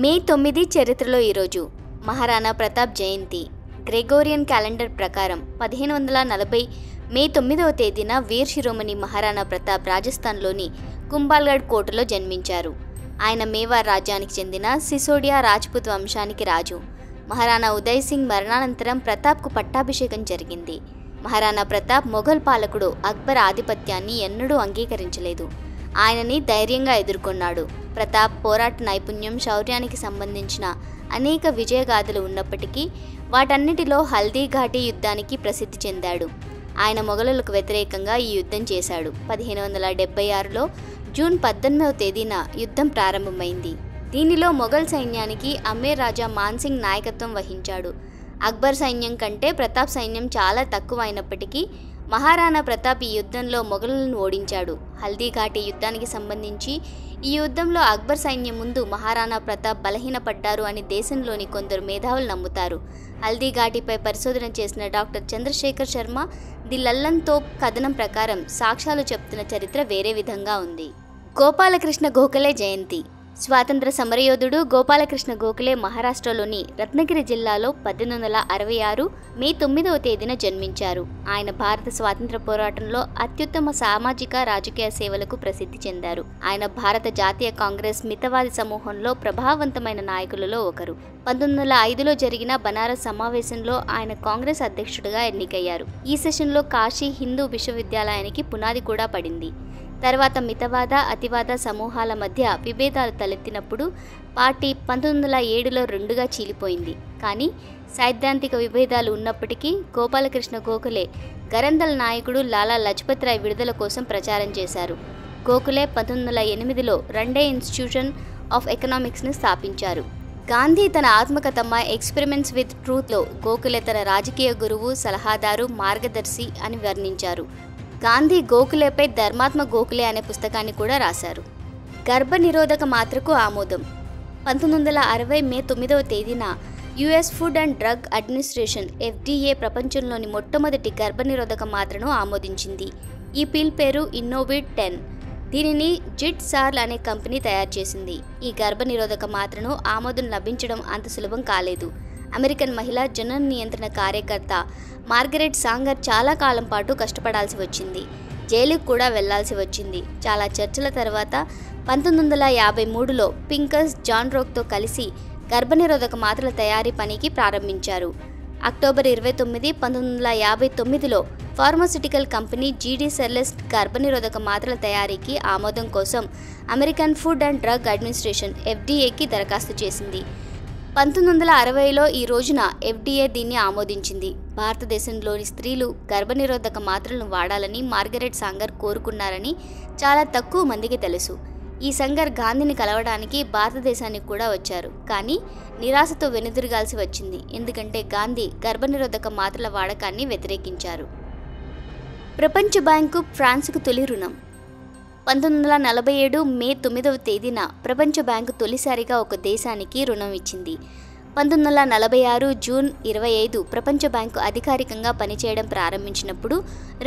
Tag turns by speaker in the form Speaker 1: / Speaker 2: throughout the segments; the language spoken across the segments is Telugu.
Speaker 1: మే 9 చరిత్రలో ఈరోజు మహారాణా ప్రతాప్ జయంతి. గ్రెగోరియన్ క్యాలెండర్ ప్రకారం 1540 మే 9వ తేదీన వీర్ శిరోమణి మహారాణా ప్రతాప్ రాజస్థాన్లోని కుంభల్గఢ్ కోటలో జన్మించారు. ఆయన మేవార్ రాజ్యానికి చెందిన సిసోడియా రాజ్పుత్ వంశానికి రాజు. మహారాణా ఉదయ్ సింగ్ మరణానంతరం ప్రతాప్కు పట్టాభిషేకం జరిగింది. మహారాణా ప్రతాప్ మొఘల్ పాలకుడు అక్బర్ ఆధిపత్యాన్ని ఎన్నడూ అంగీకరించలేదు. ఆయనని ధైర్యంగా ఎదుర్కొన్నాడు. ప్రతాప్ పోరాట నైపుణ్యం, శౌర్యానికి సంబంధించిన అనేక విజయగాథలు ఉన్నప్పటికీ వాటన్నిటిలో హల్దీ ఘాటీ యుద్ధానికి ప్రసిద్ధి చెందాడు. ఆయన మొఘలులకు వ్యతిరేకంగా ఈ యుద్ధం చేశాడు. 1576లో జూన్ 18వ తేదీన యుద్ధం ప్రారంభమైంది. దీనిలో మొఘల్ సైన్యానికి అమీర్ రాజా మాన్సింగ్ నాయకత్వం వహించాడు. అక్బర్ సైన్యం కంటే ప్రతాప్ సైన్యం చాలా తక్కువ అయినప్పటికీ మహారాణా ప్రతాప్ ఈ యుద్ధంలో మొఘలులను ఓడించాడు. హల్దీ ఘాటీ యుద్ధానికి సంబంధించి ఈ యుద్ధంలో అక్బర్ సైన్యం ముందు మహారాణా ప్రతాప్ బలహీనపడ్డారు అని దేశంలోని కొందరు మేధావులు నమ్ముతారు. హల్దీ ఘాటీపై పరిశోధన చేసిన డాక్టర్ చంద్రశేఖర్ శర్మ ది లల్లన్ తోప్ కథనం ప్రకారం సాక్ష్యాలు చెప్తున్న చరిత్ర వేరే విధంగా ఉంది. గోపాలకృష్ణ గోఖలే జయంతి. స్వాతంత్ర సమరయోధుడు గోపాలకృష్ణ గోఖలే మహారాష్ట్రలోని రత్నగిరి జిల్లాలో 1866 మే 9వ తేదీన జన్మించారు. ఆయన భారత స్వాతంత్ర పోరాటంలో అత్యుత్తమ సామాజిక రాజకీయ సేవలకు ప్రసిద్ధి చెందారు. ఆయన భారత జాతీయ కాంగ్రెస్ మితవాది సమూహంలో ప్రభావవంతమైన నాయకులలో ఒకరు. 1905లో జరిగిన బనారస్ సమావేశంలో ఆయన కాంగ్రెస్ అధ్యక్షుడిగా ఎన్నికయ్యారు. ఈ సెషన్లో కాశీ హిందూ విశ్వవిద్యాలయానికి పునాది కూడా పడింది. తర్వాత మితవాద, అతివాద సమూహాల మధ్య విభేదాలు తలెత్తినప్పుడు పార్టీ 1907లో రెండుగా చీలిపోయింది. కానీ సైద్ధాంతిక విభేదాలు ఉన్నప్పటికీ గోపాలకృష్ణ గోఖలే గరందల్ నాయకుడు లాలా లజపత్ రాయ్ విడుదల కోసం ప్రచారం చేశారు. గోఖలే 1908లో రండే ఇన్స్టిట్యూషన్ ఆఫ్ ఎకనామిక్స్ని స్థాపించారు. గాంధీ తన ఆత్మకథ ఎక్స్పెరిమెంట్స్ విత్ ట్రూత్లో గోఖలే తన రాజకీయ గురువు, సలహాదారు, మార్గదర్శి అని వర్ణించారు. గాంధీ గోఖలేపై ధర్మాత్మ గోఖలే అనే పుస్తకాన్ని కూడా రాశారు. గర్భనిరోధక మాత్రకు ఆమోదం. 1960 మే 9వ తేదీన US food and Drug administration FDA ప్రపంచంలోని మొట్టమొదటి గర్భనిరోధక మాత్రను ఆమోదించింది. ఈ పిల్ పేరు ఇన్నోవిడ్ 10. దీనిని జిట్ సార్ల్ అనే కంపెనీ తయారు చేసింది. ఈ గర్భనిరోధక మాత్రను ఆమోదం లభించడం అంత సులభం కాలేదు. అమెరికన్ మహిళా జనన నియంత్రణ కార్యకర్త మార్గరెట్ సాంగర్ చాలా కాలం పాటు కష్టపడాల్సి వచ్చింది. జైలుకు కూడా వెళ్లాల్సి వచ్చింది. చాలా చర్చల తర్వాత 1953లో పింకస్ జాన్ రోక్తో కలిసి గర్భనిరోధక మాత్రల తయారీ పనికి ప్రారంభించారు. అక్టోబర్ 29, 1959లో ఫార్మాస్యూటికల్ కంపెనీ జీడీ సెర్లెస్ గర్భనిరోధక మాత్రల తయారీకి ఆమోదం కోసం American Food and Drug Administration FDAకి దరఖాస్తు చేసింది. 1960లో ఈ రోజున FDA దీన్ని ఆమోదించింది. భారతదేశంలోని స్త్రీలు గర్భనిరోధక మాత్రలను వాడాలని మార్గరెట్ సాంగర్ కోరుకున్నారని చాలా తక్కువ మందికి తెలుసు. ఈ సంగర్ గాంధీని కలవడానికి భారతదేశానికి కూడా వచ్చారు. కానీ నిరాశతో వెనుదిరగాల్సి వచ్చింది. ఎందుకంటే గాంధీ గర్భనిరోధక మాత్రల వాడకాన్ని వ్యతిరేకించారు. ప్రపంచ బ్యాంకు ఫ్రాన్స్కు తొలి రుణం. 1947 మే 9వ తేదీన ప్రపంచ బ్యాంకు తొలిసారిగా ఒక దేశానికి రుణం ఇచ్చింది. 1946 జూన్ 25 ప్రపంచ బ్యాంకు అధికారికంగా పనిచేయడం ప్రారంభించినప్పుడు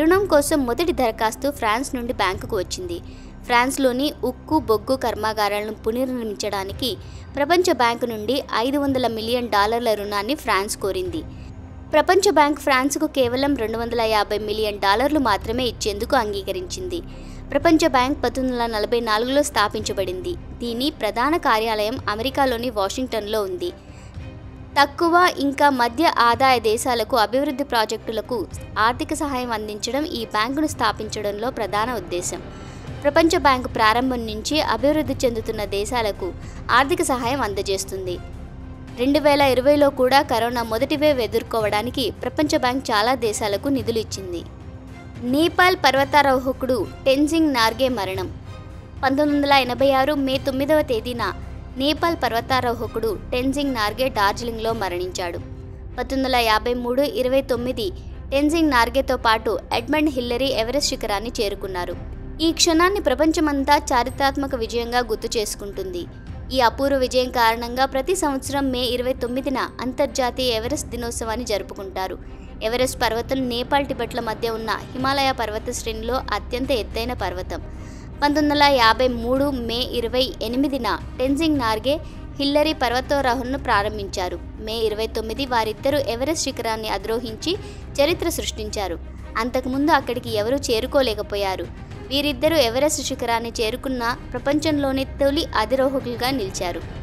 Speaker 1: రుణం కోసం మొదటి దరఖాస్తు ఫ్రాన్స్ నుండి బ్యాంకుకు వచ్చింది. ఫ్రాన్స్లోని ఉక్కు, బొగ్గు కర్మాగారాలను పునర్నిర్మించడానికి ప్రపంచ బ్యాంకు నుండి $500 మిలియన్ రుణాన్ని ఫ్రాన్స్ కోరింది. ప్రపంచ బ్యాంక్ ఫ్రాన్స్కు కేవలం $250 మిలియన్ మాత్రమే ఇచ్చేందుకు అంగీకరించింది. ప్రపంచ బ్యాంక్ 1944లో స్థాపించబడింది. దీని ప్రధాన కార్యాలయం అమెరికాలోని వాషింగ్టన్లో ఉంది. తక్కువ ఇంకా మధ్య ఆదాయ దేశాలకు అభివృద్ధి ప్రాజెక్టులకు ఆర్థిక సహాయం అందించడం ఈ బ్యాంకును స్థాపించడంలో ప్రధాన ఉద్దేశం. ప్రపంచ బ్యాంకు ప్రారంభం నుంచి అభివృద్ధి చెందుతున్న దేశాలకు ఆర్థిక సహాయం అందజేస్తుంది. 2020లో కూడా కరోనా మొదటి వేవ్ ఎదుర్కోవడానికి ప్రపంచ బ్యాంక్ చాలా దేశాలకు నిధులు ఇచ్చింది. నేపాల్ పర్వతారోహకుడు టెన్జింగ్ నార్గే మరణం. 1986 మే 9వ తేదీన నేపాల్ పర్వతారోహకుడు టెన్జింగ్ నార్గే డార్జిలింగ్లో మరణించాడు. 1953 29 టెన్జింగ్ నార్గేతో పాటు ఎడ్మండ్ హిల్లరీ ఎవరెస్ట్ శిఖరాన్ని చేరుకున్నారు. ఈ క్షణాన్ని ప్రపంచమంతా చారిత్రాత్మక విజయంగా గుర్తు చేసుకుంటుంది. ఈ అపూర్వ విజయం కారణంగా ప్రతి సంవత్సరం మే 29న అంతర్జాతీయ ఎవరెస్ట్ దినోత్సవాన్ని జరుపుకుంటారు. ఎవరెస్ట్ పర్వతం నేపాల్, టిబెట్ల మధ్య ఉన్న హిమాలయ పర్వత శ్రేణిలో అత్యంత ఎత్తైన పర్వతం. 1953 మే 28న టెన్జింగ్ నార్గే హిల్లరీ పర్వతారోహణను ప్రారంభించారు. మే 29 వారిద్దరూ ఎవరెస్ట్ శిఖరాన్ని అధిరోహించి చరిత్ర సృష్టించారు. అంతకుముందు అక్కడికి ఎవరూ చేరుకోలేకపోయారు. వీరిద్దరూ ఎవరెస్ట్ శిఖరాన్ని చేరుకున్న ప్రపంచంలోని తొలి అధిరోహకులుగా నిలిచారు.